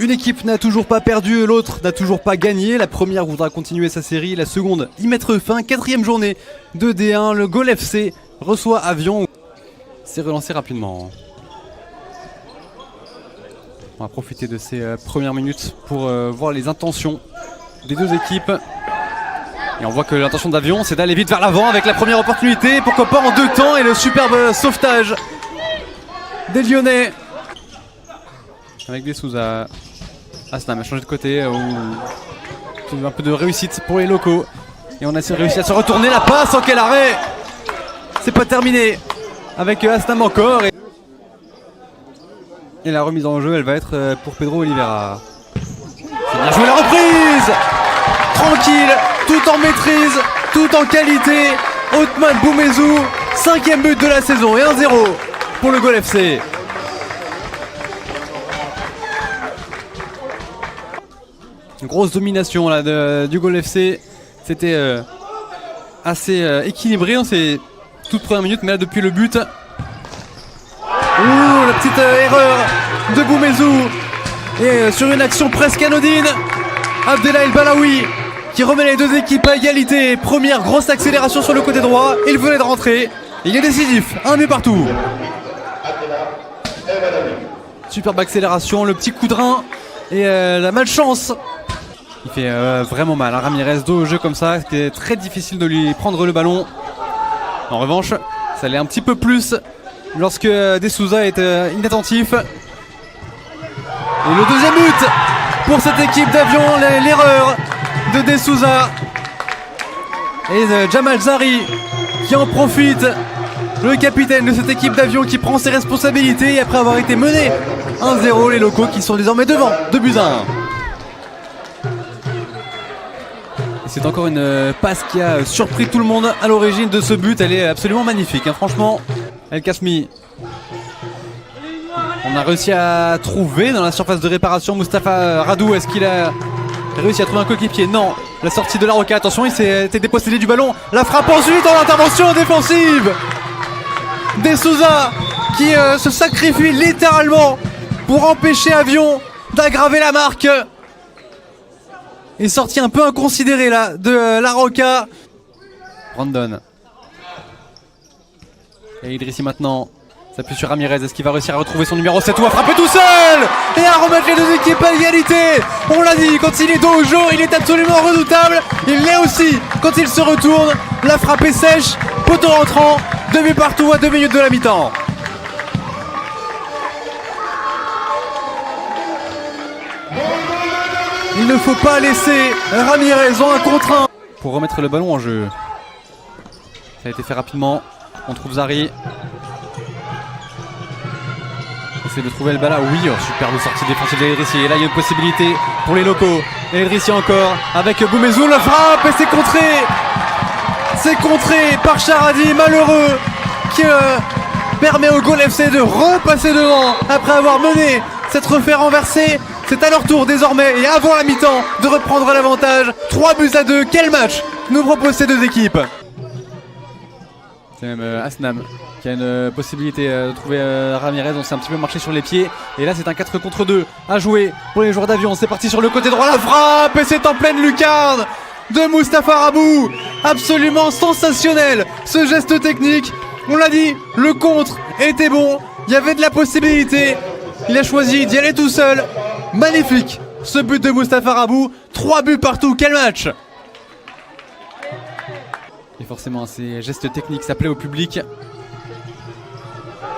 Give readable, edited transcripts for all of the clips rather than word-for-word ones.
Une équipe n'a toujours pas perdu, l'autre n'a toujours pas gagné. La première voudra continuer sa série, la seconde y mettre fin. Quatrième journée de D1, le Gol FC reçoit Avion. C'est relancé rapidement. On va profiter de ces premières minutes pour voir les intentions des deux équipes. Et on voit que l'intention d'Avion, c'est d'aller vite vers l'avant avec la première opportunité. Pourquoi pas en 2 temps, et le superbe sauvetage des Lyonnais. Avec des Souza. Asnam a changé de côté. Un peu de réussite pour les locaux. Et on a réussi à se retourner. La passe, en quel arrêt! C'est pas terminé. Avec Asnam encore. Et la remise en jeu, elle va être pour Pedro Oliveira. C'est bien joué la reprise! Tranquille, tout en maîtrise, tout en qualité. Othman Boumezou, 5e but de la saison et 1-0 pour le Gol FC. Une grosse domination là, du Gol FC. C'était assez équilibré en ces toutes premières minutes, mais là depuis le but. Ouh, la petite erreur de Boumezou. Et sur une action presque anodine, Abdellah El Balaoui qui remet les deux équipes à égalité. Première grosse accélération sur le côté droit. Il venait de rentrer. Il est décisif. 1 but partout. Superbe accélération, le petit coup de rein et la malchance. Il fait vraiment mal. Ramirez dos au jeu comme ça. C'était très difficile de lui prendre le ballon. En revanche, ça allait un petit peu plus lorsque De Souza est inattentif. Et le deuxième but pour cette équipe d'Avion. L'erreur de De Souza. Et Jamal Zari qui en profite. Le capitaine de cette équipe d'Avion qui prend ses responsabilités après avoir été mené 1-0. Les locaux qui sont désormais devant 2-1. C'est encore une passe qui a surpris tout le monde à l'origine de ce but. Elle est absolument magnifique, hein. Franchement. El Kasmi. On a réussi à trouver dans la surface de réparation Mustapha Radou. Est-ce qu'il a réussi à trouver un coéquipier? Non. La sortie de la Roca. Attention, il s'est été dépossédé du ballon. La frappe ensuite en intervention défensive. De Souza qui se sacrifie littéralement pour empêcher Avion d'aggraver la marque. Et sortie un peu inconsidérée là de la Roca. Rondon. Et Idrissi maintenant s'appuie sur Ramirez. Est-ce qu'il va réussir à retrouver son numéro 7 ou à frapper tout seul et à remettre les deux équipes à égalité? On l'a dit, quand il est dos au jeu, il est absolument redoutable. Il l'est aussi quand il se retourne. La frappe est sèche, poteau rentrant. 2 buts partout à 2 minutes de la mi-temps. Il ne faut pas laisser Ramirez en 1 contre 1 pour remettre le ballon en jeu. Ça a été fait rapidement. On trouve Zari. Essaye de trouver le ballon. Oui, superbe sortie défensive d'Eldrissi. Et là, il y a une possibilité pour les locaux. Eldrissi encore avec Boumezou. La frappe et c'est contré. C'est contré par Charadi, malheureux, qui permet au Gol FC de repasser devant après avoir mené, s'être fait renverser. C'est à leur tour désormais et avant la mi-temps de reprendre l'avantage. 3-2. Quel match nous proposent ces deux équipes? C'est même Asnam qui a une possibilité de trouver Ramirez. On s'est un petit peu marché sur les pieds. Et là c'est un 4 contre 2 à jouer pour les joueurs d'Avion. C'est parti sur le côté droit, la frappe et c'est en pleine lucarne de Mustapha Rabou. Absolument sensationnel ce geste technique. On l'a dit, le contre était bon. Il y avait de la possibilité. Il a choisi d'y aller tout seul. Magnifique ce but de Mustapha Rabou. 3 buts partout, quel match! Et forcément ces gestes techniques ça plaît au public. Et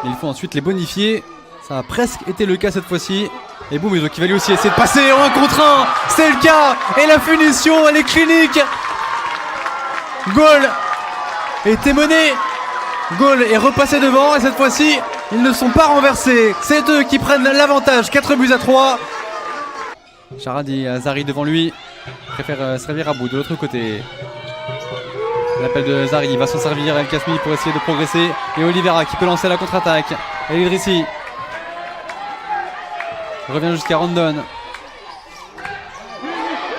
il faut ensuite les bonifier. Ça a presque été le cas cette fois-ci. Et Boumezou qui va lui aussi essayer de passer en 1 contre 1. C'est le cas. Et la finition elle est clinique. Gol était mené. Gol est repassé devant. Et cette fois-ci ils ne sont pas renversés. C'est eux qui prennent l'avantage. 4-3. Charadi, Zari devant lui. Préfère servir Rabou de l'autre côté. L'appel de Zari, il va s'en servir. El Kasmi pour essayer de progresser. Et Oliveira qui peut lancer la contre-attaque. Et Idrissi revient jusqu'à Rondon.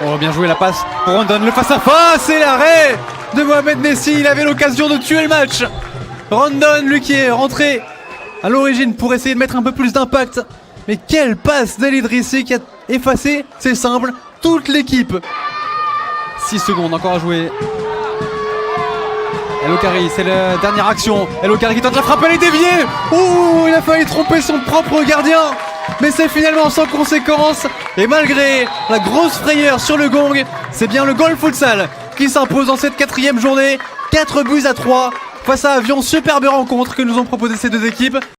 Oh, bien joué la passe pour Rondon. Le face-à-face et l'arrêt de Mohamed Messi. Il avait l'occasion de tuer le match. Rondon, lui qui est rentré à l'origine pour essayer de mettre un peu plus d'impact Mais quelle passe d'El Idrissi qui a effacé, c'est simple, toute l'équipe. 6 secondes encore à jouer. El Okari, c'est la dernière action. El Okari qui tente la frappe, elle est déviée. Ouh, il a failli tromper son propre gardien. Mais c'est finalement sans conséquence. Et malgré la grosse frayeur sur le gong, c'est bien le Goal Futsal qui s'impose dans cette 4e journée. 4 buts à 3 face à Avion. Superbe rencontre que nous ont proposé ces deux équipes.